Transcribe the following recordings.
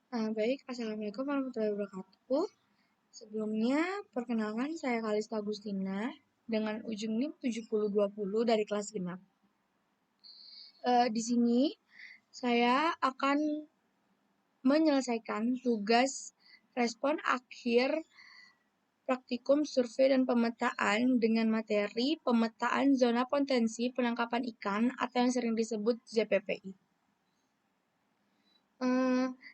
Baik, Assalamualaikum warahmatullahi wabarakatuh. Sebelumnya, perkenalkan saya Kalista Agustina dengan ujung NIM 7020 dari kelas genap. Di sini, saya akan menyelesaikan tugas respon akhir praktikum survei dan pemetaan dengan materi pemetaan zona potensi penangkapan ikan atau yang sering disebut ZPPI.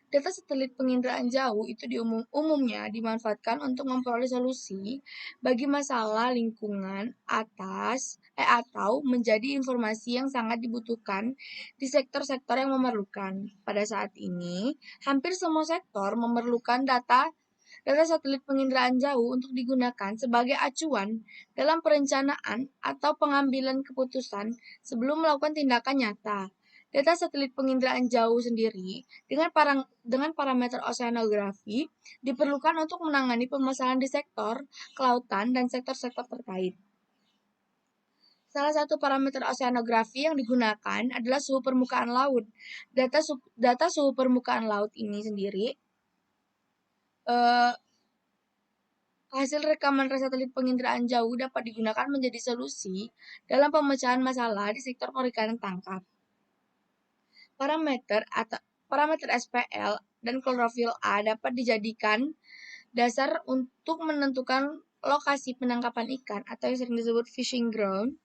Data satelit penginderaan jauh itu umumnya dimanfaatkan untuk memperoleh solusi bagi masalah lingkungan atau menjadi informasi yang sangat dibutuhkan di sektor-sektor yang memerlukan. Pada saat ini, hampir semua sektor memerlukan data satelit penginderaan jauh untuk digunakan sebagai acuan dalam perencanaan atau pengambilan keputusan sebelum melakukan tindakan nyata. Data satelit penginderaan jauh sendiri dengan parameter oceanografi diperlukan untuk menangani permasalahan di sektor kelautan dan sektor-sektor terkait. Salah satu parameter oceanografi yang digunakan adalah suhu permukaan laut. Data suhu permukaan laut ini sendiri hasil rekaman satelit penginderaan jauh dapat digunakan menjadi solusi dalam pemecahan masalah di sektor perikanan tangkap. Parameter SPL dan klorofil A dapat dijadikan dasar untuk menentukan lokasi penangkapan ikan atau yang sering disebut fishing ground.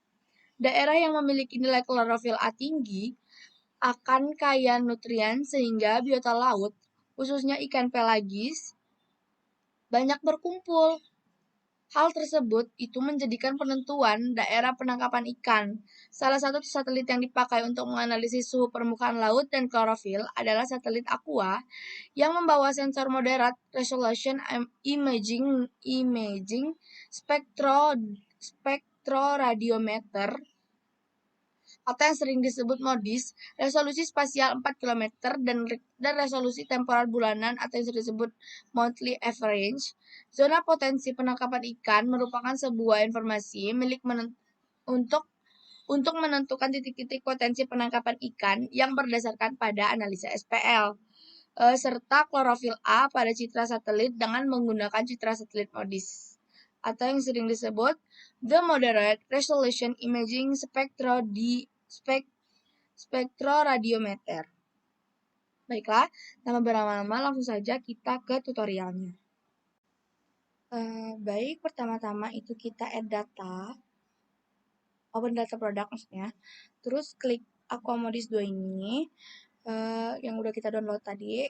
Daerah yang memiliki nilai klorofil A tinggi akan kaya nutrien sehingga biota laut, khususnya ikan pelagis, banyak berkumpul. Hal tersebut itu menjadikan penentuan daerah penangkapan ikan. Salah satu satelit yang dipakai untuk menganalisis suhu permukaan laut dan klorofil adalah satelit Aqua yang membawa sensor moderate resolution imaging spektroradiometer atau yang sering disebut MODIS, resolusi spasial 4 km dan resolusi temporal bulanan atau yang sering disebut monthly average. Zona potensi penangkapan ikan merupakan sebuah informasi untuk menentukan titik-titik potensi penangkapan ikan yang berdasarkan pada analisa SPL serta klorofil A pada citra satelit dengan menggunakan citra satelit MODIS atau yang sering disebut the Moderate Resolution Imaging Spektroradiometer. Baiklah, tanpa berlama-lama langsung saja kita ke tutorialnya. Baik, pertama-tama itu kita add data, open data product maksudnya. Terus klik Aquamodis 2 ini, yang udah kita download tadi.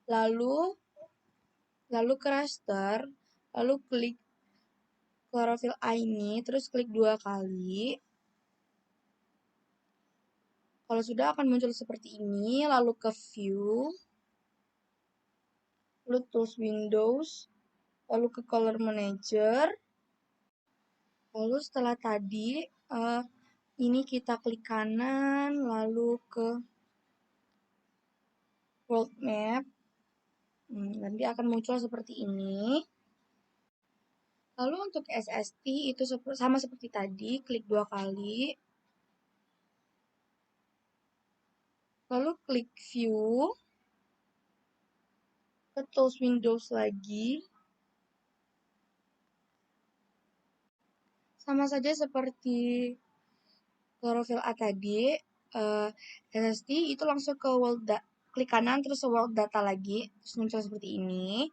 Lalu ke raster, lalu klik klorofil A ini, terus klik 2 kali. Kalau sudah akan muncul seperti ini, lalu ke view, lalu tools windows, lalu ke color manager. Lalu setelah tadi, ini kita klik kanan, lalu ke world map. Nanti akan muncul seperti ini. Lalu untuk SST itu sama seperti tadi, klik 2 kali. Lalu klik view, ke tools windows lagi. Sama saja seperti klorofil A tadi, SST itu langsung ke klik kanan terus ke world data lagi, terus muncul seperti ini.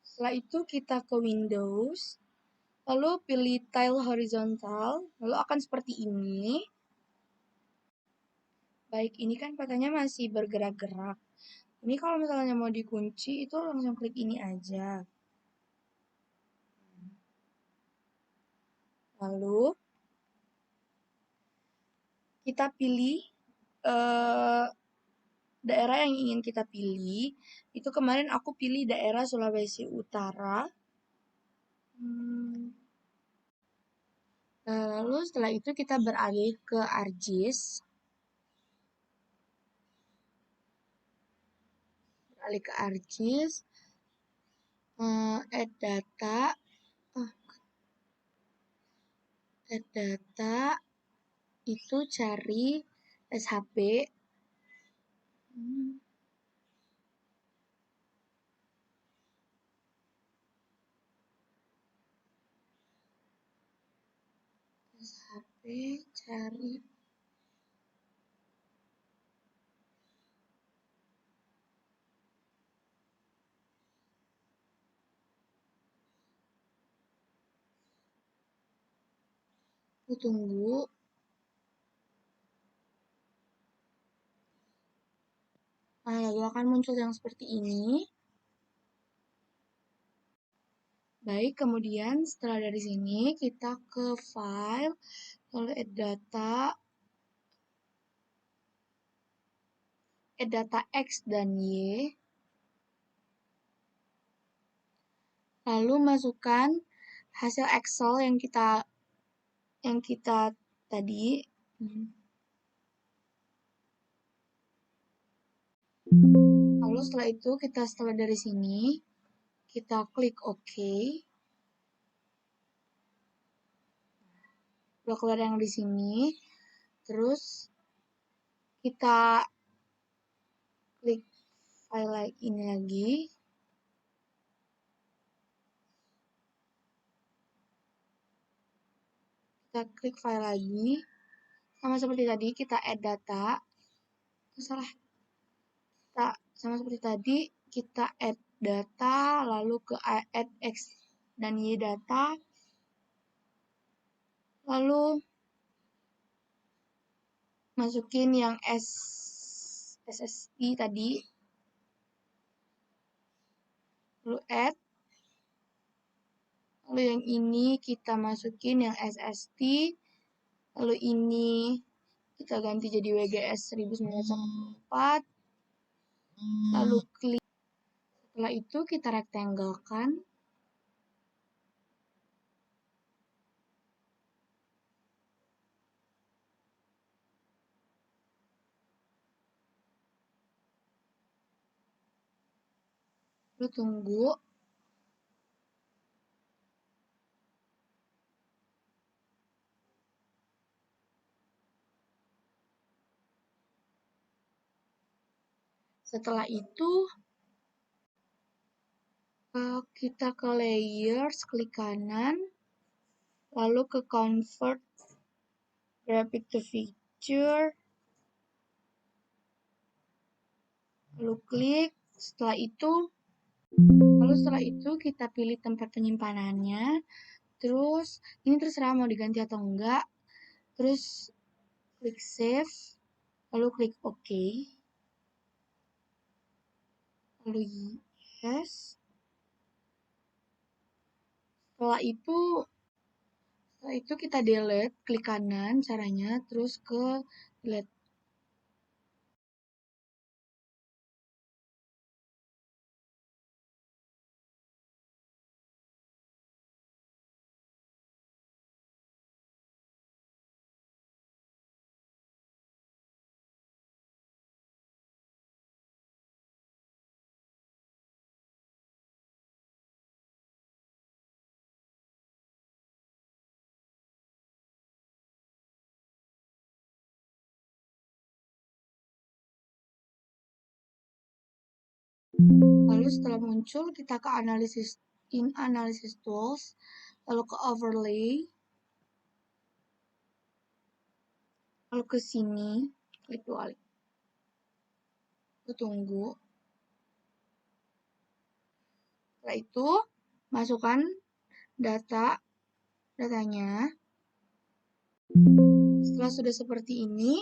Setelah itu kita ke Windows, lalu pilih tile horizontal, lalu akan seperti ini. Baik, ini kan petanya masih bergerak-gerak. Ini kalau misalnya mau dikunci, itu langsung klik ini aja. Lalu, kita pilih daerah yang ingin kita pilih. Itu kemarin aku pilih daerah Sulawesi Utara. Lalu setelah itu kita beralih ke ArcGIS. Add data, itu cari SHP, Tes HP, cari. Aku tunggu. Nah, lalu akan muncul yang seperti ini. Baik, kemudian setelah dari sini kita ke file, lalu add data X dan Y, lalu masukkan hasil Excel yang kita tadi. Lalu setelah dari sini kita klik OK. Udah keluar yang di sini. Terus kita klik file ini lagi. Kita klik file lagi. Sama seperti tadi kita add data. Sama seperti tadi kita add data, lalu ke add X dan Y data. Lalu masukin yang SSI tadi. Lalu add. Lalu yang ini kita masukin yang SST. Lalu ini kita ganti jadi WGS 1994. Lalu klik. Setelah itu kita rectangle-kan. Lalu tunggu. Setelah itu kita ke layers, klik kanan, lalu ke convert graphic to feature, lalu klik. Setelah itu kita pilih tempat penyimpanannya. Terus ini terserah mau diganti atau enggak. Terus klik save, lalu klik OK. Lalu yes. Setelah itu kita delete, klik kanan caranya, terus ke delete. Lalu setelah muncul kita ke analysis tools, lalu ke overlay, lalu ke sini, klik dua kali. Lalu tunggu. Setelah itu masukkan datanya. Setelah sudah seperti ini,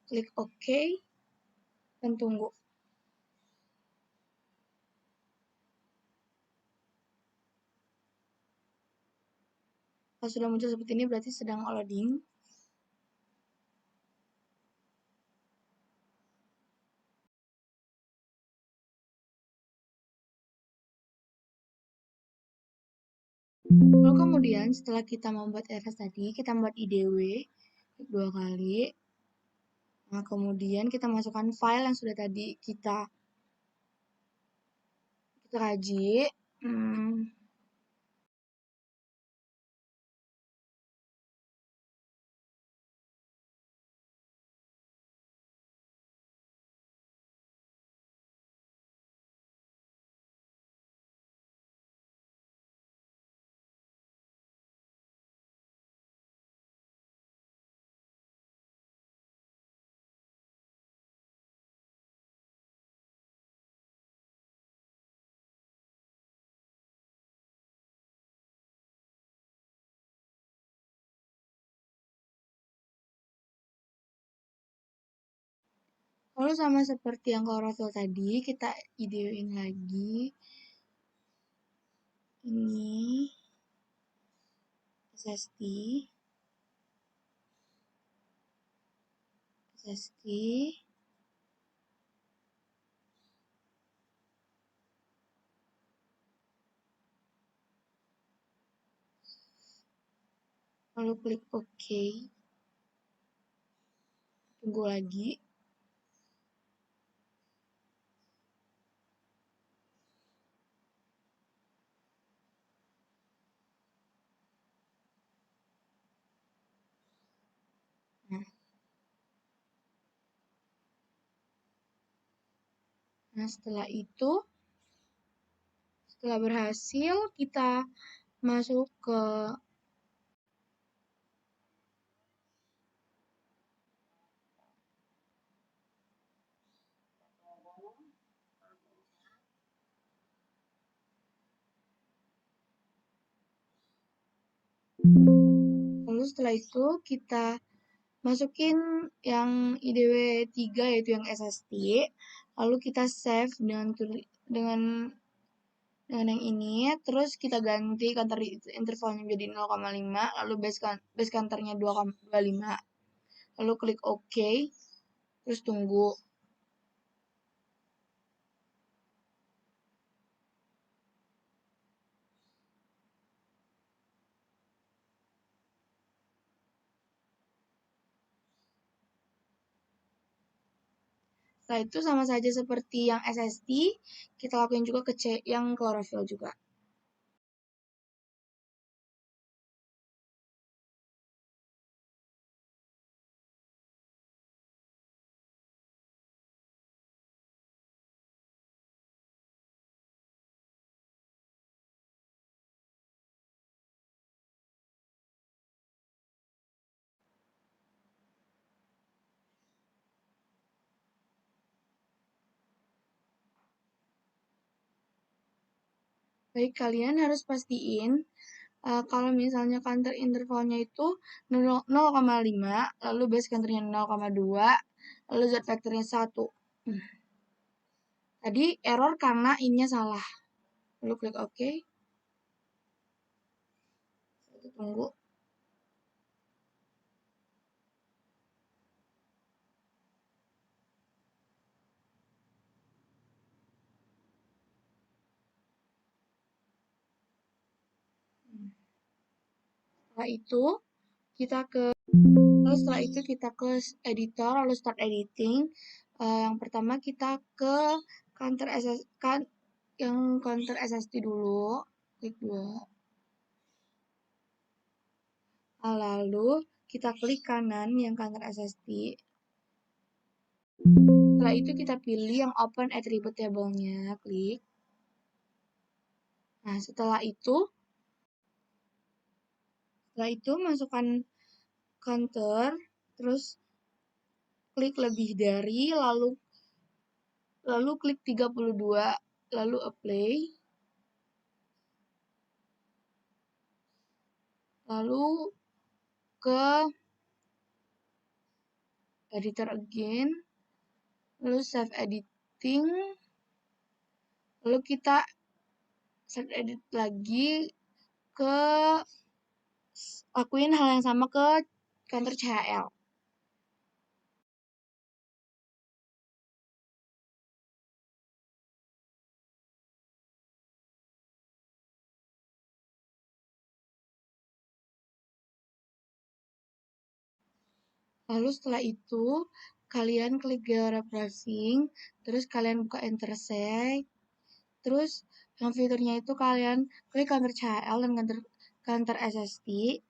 klik OK dan tunggu. Kalau sudah muncul seperti ini berarti sedang loading. Lalu kemudian setelah kita membuat RS tadi, kita membuat IDW klik 2 kali. Nah, kemudian kita masukkan file yang sudah tadi kita kaji. Lalu sama seperti yang klorofil tadi, kita ideoin lagi. Ini SST, SST, lalu klik OK, tunggu lagi. Nah, setelah itu, setelah berhasil, kita masuk ke lalu setelah itu kita masukin yang IDW 3 yaitu yang SST, lalu kita save dengan yang ini, terus kita ganti counter intervalnya menjadi 0,5, lalu base counternya 2,25, lalu klik OK, terus tunggu. Setelah itu sama saja seperti yang SST, kita lakuin juga ke yang klorofil juga. Baik, kalian harus pastiin kalau misalnya counter intervalnya itu 0,5, lalu base counternya 0,2, lalu z vektornya 1. Tadi error karena ini salah. Lalu klik OK. Kita tunggu. Setelah itu kita ke editor, lalu start editing. Yang pertama kita ke counter SST dulu, klik 2. Lalu kita klik kanan yang counter SST. Setelah itu kita pilih yang open attribute table-nya, klik. Nah, setelah itu masukkan counter, terus klik lebih dari, lalu klik 32, lalu apply. Lalu ke editor again, lalu save editing, lalu kita save edit lagi lakuin hal yang sama ke counter CHL. Lalu setelah itu, kalian klik georeferencing, terus kalian buka intersect, terus yang fiturnya itu kalian klik counter CHL dan counter SST,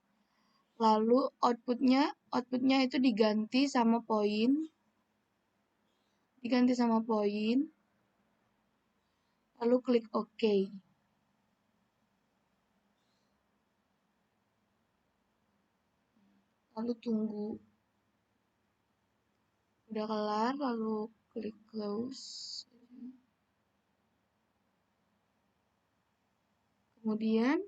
lalu outputnya itu diganti sama poin, lalu klik OK. Lalu tunggu. Udah kelar, lalu klik close. Kemudian